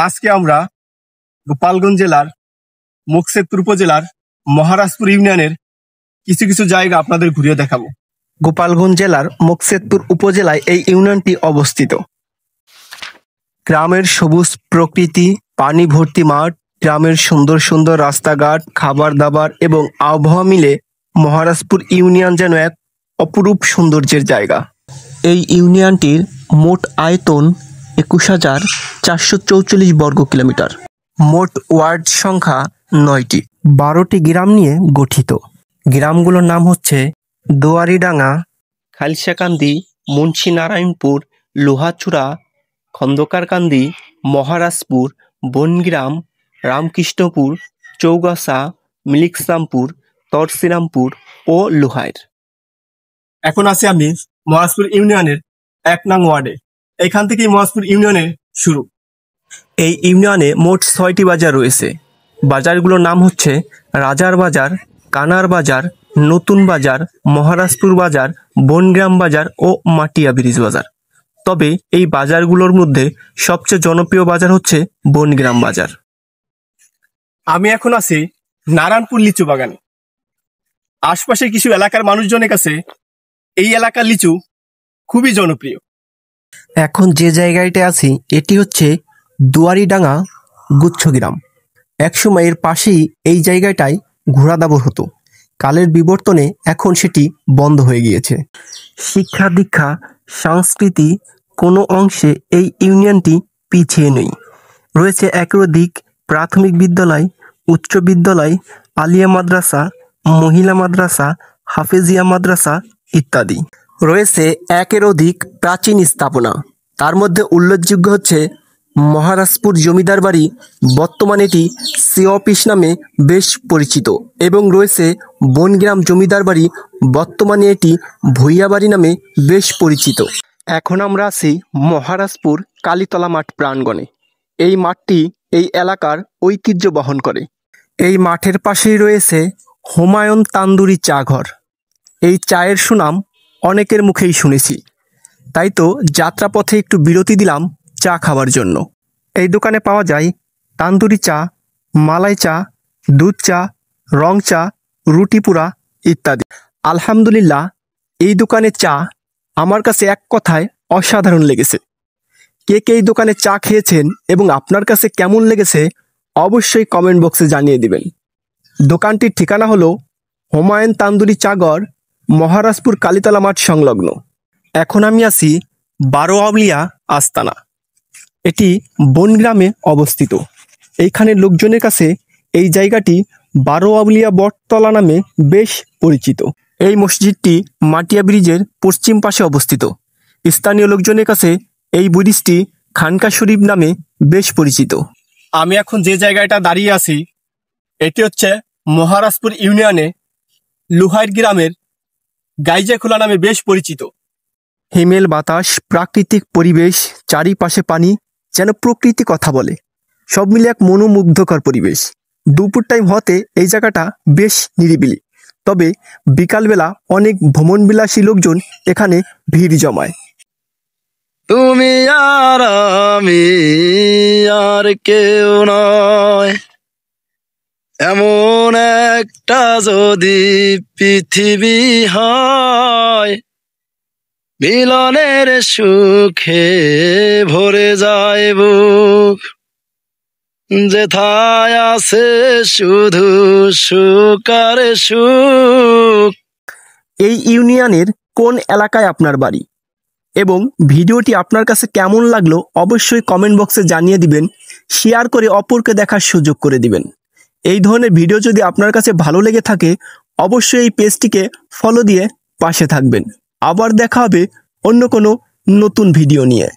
আজকে আমরা গোপালগঞ্জ জেলার মুকশেদপুর উপজেলার মহারাজপুর ইউনিয়নের কিছু কিছু জায়গা আপনাদের ঘুরিয়ে দেখাবো। গোপালগঞ্জ জেলার মুকশেদপুর উপজেলায় এই ইউনিয়নটি অবস্থিত। গ্রামের সবুজ প্রকৃতি, পানি ভর্তি মাঠ, গ্রামের সুন্দর সুন্দর রাস্তাঘাট, খাবার দাবার এবং আবহাওয়া মিলে মহারাজপুর ইউনিয়ন যেন এক অপরূপ সৌন্দর্যের জায়গা। এই ইউনিয়নটির মোট আয়তন 21,444 বর্গ কিলোমিটার। মোট ওয়ার্ড সংখ্যা 9টি, 12টি গ্রাম নিয়ে গঠিত। গ্রামগুলোর নাম হচ্ছে দুয়ারিডাঙ্গা, খালসাকান্দি, মুন্সিনারায়ণপুর, লোহাচূড়া, খন্দকারকান্দি, মহারাজপুর, বনগ্রাম, রামকৃষ্ণপুর, চৌগাছা, মিলিকসামপুর, তরসিরামপুর ও লোহাইর। এখন আছি আমি মহারাজপুর ইউনিয়নের 1 নং ওয়ার্ডে। এখান থেকেই মহারাজপুর ইউনিয়নের শুরু। এই ইউনিয়নে মোট 6টি বাজার রয়েছে। বাজারগুলোর নাম হচ্ছে রাজার বাজার, কানার বাজার, নতুন বাজার, মহারাজপুর বাজার, বনগ্রাম বাজার ও মাটিয়া ব্রিজ বাজার। তবে এই বাজারগুলোর মধ্যে সবচেয়ে জনপ্রিয় বাজার হচ্ছে বনগ্রাম বাজার। আমি এখন আছি নারায়ণপুর লিচু বাগানে। আশপাশের কিছু এলাকার মানুষজনের কাছে এই এলাকার লিচু খুবই জনপ্রিয়। এখন যে জায়গাটা আছি এটি হচ্ছে দুয়ারিডাঙ্গা গুচ্ছগ্রাম। একসময় এর পাশেই এই জায়গাটায় ঘোড়া দাবর হতো। কালের বিবর্তনে এখন সেটি বন্ধ হয়ে গিয়েছে। শিক্ষা দীক্ষা সংস্কৃতি কোনো অংশে এই ইউনিয়নটি পিছিয়ে নেই। রয়েছে একাধিক প্রাথমিক বিদ্যালয়, উচ্চ বিদ্যালয়, আলিয়া মাদ্রাসা, মহিলা মাদ্রাসা, হাফেজিয়া মাদ্রাসা ইত্যাদি। রয়েছে একের অধিক প্রাচীন স্থাপনা। তার মধ্যে উল্লেখযোগ্য হচ্ছে মহারাজপুর জমিদার বাড়ি, বর্তমানে এটি সি অফিস নামে বেশ পরিচিত, এবং রয়েছে বনগ্রাম জমিদার বাড়ি, বর্তমানে এটি ভূঁইয়া বাড়ি নামে বেশ পরিচিত। এখন আমরা আছি মহারাজপুর কালীতলা মাঠ প্রাঙ্গণে। এই মাঠটি এই এলাকার ঐতিহ্য বহন করে। এই মাঠের পাশেই রয়েছে হুমায়ুন তান্দুরি চা ঘর। এই চায়ের সুনাম অনেকের মুখেই শুনেছি, তাই তো যাত্রাপথে একটু বিরতি দিলাম চা খাওয়ার জন্য। এই দোকানে পাওয়া যায় তান্দুরি চা, মালাই চা, দুধ চা, রং চা, রুটি পুরা ইত্যাদি। আলহামদুলিল্লাহ, এই দোকানের চা আমার কাছে এক কথায় অসাধারণ লেগেছে। কে কে এই দোকানে চা খেয়েছেন এবং আপনার কাছে কেমন লেগেছে অবশ্যই কমেন্ট বক্সে জানিয়ে দিবেন। দোকানটির ঠিকানা হলো হুমায়ুন তান্দুরি চাঘর, মহারাজপুর কালীতলা মাঠ সংলগ্ন। এখন আমি আছি 12 আউলিয়া আস্তানা। এটি বনগ্রামে অবস্থিত। এইখানের লোকজনের কাছে এই জায়গাটি 12 আউলিয়া বটতলা নামে বেশ পরিচিত। এই মসজিদটি মাটিয়া ব্রিজের পশ্চিম পাশে অবস্থিত। স্থানীয় লোকজনের কাছে এই ব্রিজটি খানকা শরীফ নামে বেশ পরিচিত। আমি এখন যে জায়গাটা দাঁড়িয়ে আছি এটি হচ্ছে মহারাজপুর ইউনিয়নে লোহাইর গ্রামের গাইজাখোলা নামে বেশ পরিচিত। হিমেল বাতাস, প্রাকৃতিক পরিবেশ, চারিপাশে পানি, যেন প্রকৃতি কথা বলে। সব মিলে এক মনোমুগ্ধকর পরিবেশ। দুপুর টাইম হতে এই জায়গাটা বেশ নিরিবিলি, তবে বিকালবেলা অনেক ভ্রমণবিলাসী লোকজন এখানে ভিড় জমায়। তুমি আর আমি আর কেউ নয়, এমন একটা যদি পৃথিবী হয়, মিলনের সুখে ভরে যায় বুক, যেথায় আছে শুধু সুখ আর সুখ। এই ইউনিয়নের কোন এলাকায় আপনার বাড়ি এবং ভিডিওটি আপনার কাছে কেমন লাগলো অবশ্যই কমেন্ট বক্সে জানিয়ে দিবেন। শেয়ার করে অপরকে দেখার সুযোগ করে দিবেন। এই ধরনের ভিডিও যদি আপনার কাছে ভালো লেগে থাকে অবশ্যই এই পেজটিকে ফলো দিয়ে পাশে থাকবেন। আবার দেখা হবে অন্য কোনো নতুন ভিডিও নিয়ে।